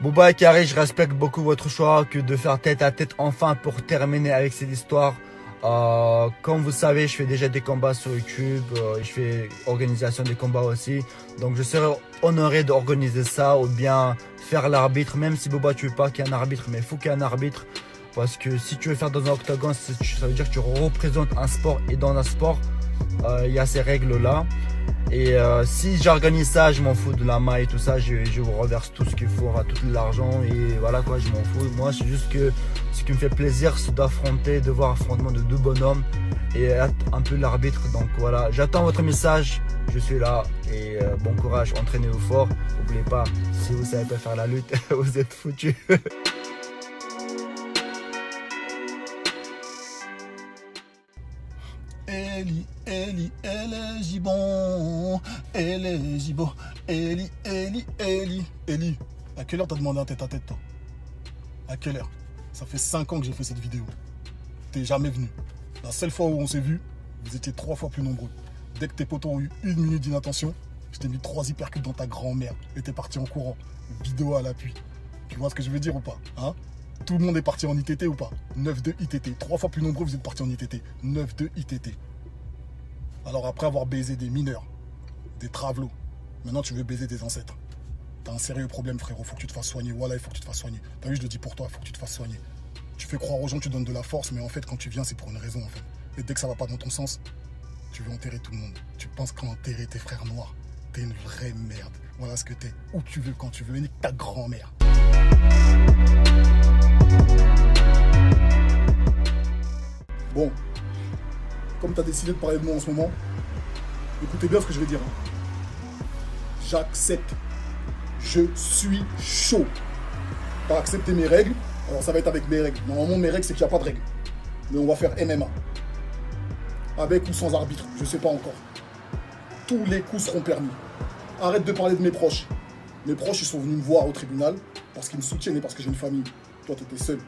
Bouba et Carré, je respecte beaucoup votre choix que de faire tête à tête enfin pour terminer avec cette histoire. Comme vous savez, je fais déjà des combats sur YouTube, je fais organisation des combats aussi. Donc je serais honoré d'organiser ça ou bien faire l'arbitre, même si Bouba tu veux pas qu'il y ait un arbitre, mais il faut qu'il y ait un arbitre. Parce que si tu veux faire dans un octogone, ça veut dire que tu représentes un sport et dans un sport, il y a ces règles-là. Et si j'organise ça, je m'en fous de la maille et tout ça, je vous reverse tout ce qu'il faut, tout l'argent et voilà quoi, je m'en fous. Moi, c'est juste que ce qui me fait plaisir, c'est d'affronter, de voir affrontement de deux bonhommes et être un peu l'arbitre. Donc voilà, j'attends votre message, je suis là et bon courage, entraînez-vous fort. N'oubliez pas, si vous savez pas faire la lutte, vous êtes foutus. Eli, Eli, elle est gibon, elle est gibon, Eli, Eli, Eli. Eli, à quelle heure t'as demandé un tête à tête, toi? À quelle heure? Ça fait 5 ans que j'ai fait cette vidéo. T'es jamais venu. La seule fois où on s'est vu, vous étiez 3 fois plus nombreux. Dès que tes potos ont eu 1 minute d'inattention, je t'ai mis 3 hypercutes dans ta grand-mère et t'es parti en courant. Vidéo à l'appui. Tu vois ce que je veux dire ou pas, hein? Tout le monde est parti en ITT ou pas? 9-2 ITT. 3 fois plus nombreux, vous êtes partis en ITT. 9-2 ITT. Alors après avoir baisé des mineurs, des travelots, maintenant tu veux baiser des ancêtres. T'as un sérieux problème, frérot. Faut que tu te fasses soigner. Voilà, il faut que tu te fasses soigner. T'as vu, je le dis pour toi, faut que tu te fasses soigner. Tu fais croire aux gens que tu donnes de la force, mais en fait, quand tu viens, c'est pour une raison, en fait. Et dès que ça va pas dans ton sens, tu veux enterrer tout le monde. Tu penses qu'enterrer tes frères noirs, t'es une vraie merde. Voilà ce que t'es. Où tu veux, quand tu veux. Et nique ta grand-mère. Bon, comme tu as décidé de parler de moi en ce moment, écoutez bien ce que je vais dire. J'accepte. Je suis chaud. Tu as accepté mes règles, alors ça va être avec mes règles. Normalement, mes règles, c'est qu'il n'y a pas de règles. Mais on va faire MMA. Avec ou sans arbitre, je sais pas encore. Tous les coups seront permis. Arrête de parler de mes proches. Mes proches, ils sont venus me voir au tribunal parce qu'ils me soutiennent et parce que j'ai une famille. Toi, tu étais seul.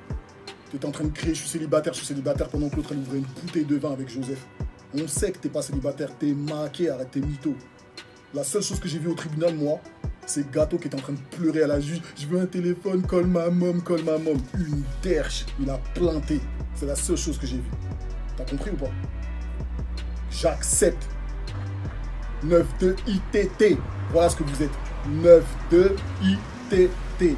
Tu étais en train de crier, je suis célibataire pendant que l'autre, elle ouvrait une bouteille de vin avec Joseph. On sait que t'es pas célibataire, t'es maqué, arrête tes mythos. La seule chose que j'ai vue au tribunal, moi, c'est Gâteau qui est en train de pleurer à la juge. Je veux un téléphone, call ma mom, call ma mom. Une derche, il a planté. C'est la seule chose que j'ai vue. T'as compris ou pas? J'accepte. 9-2 ITT. Voilà ce que vous êtes. 9-2 ITT.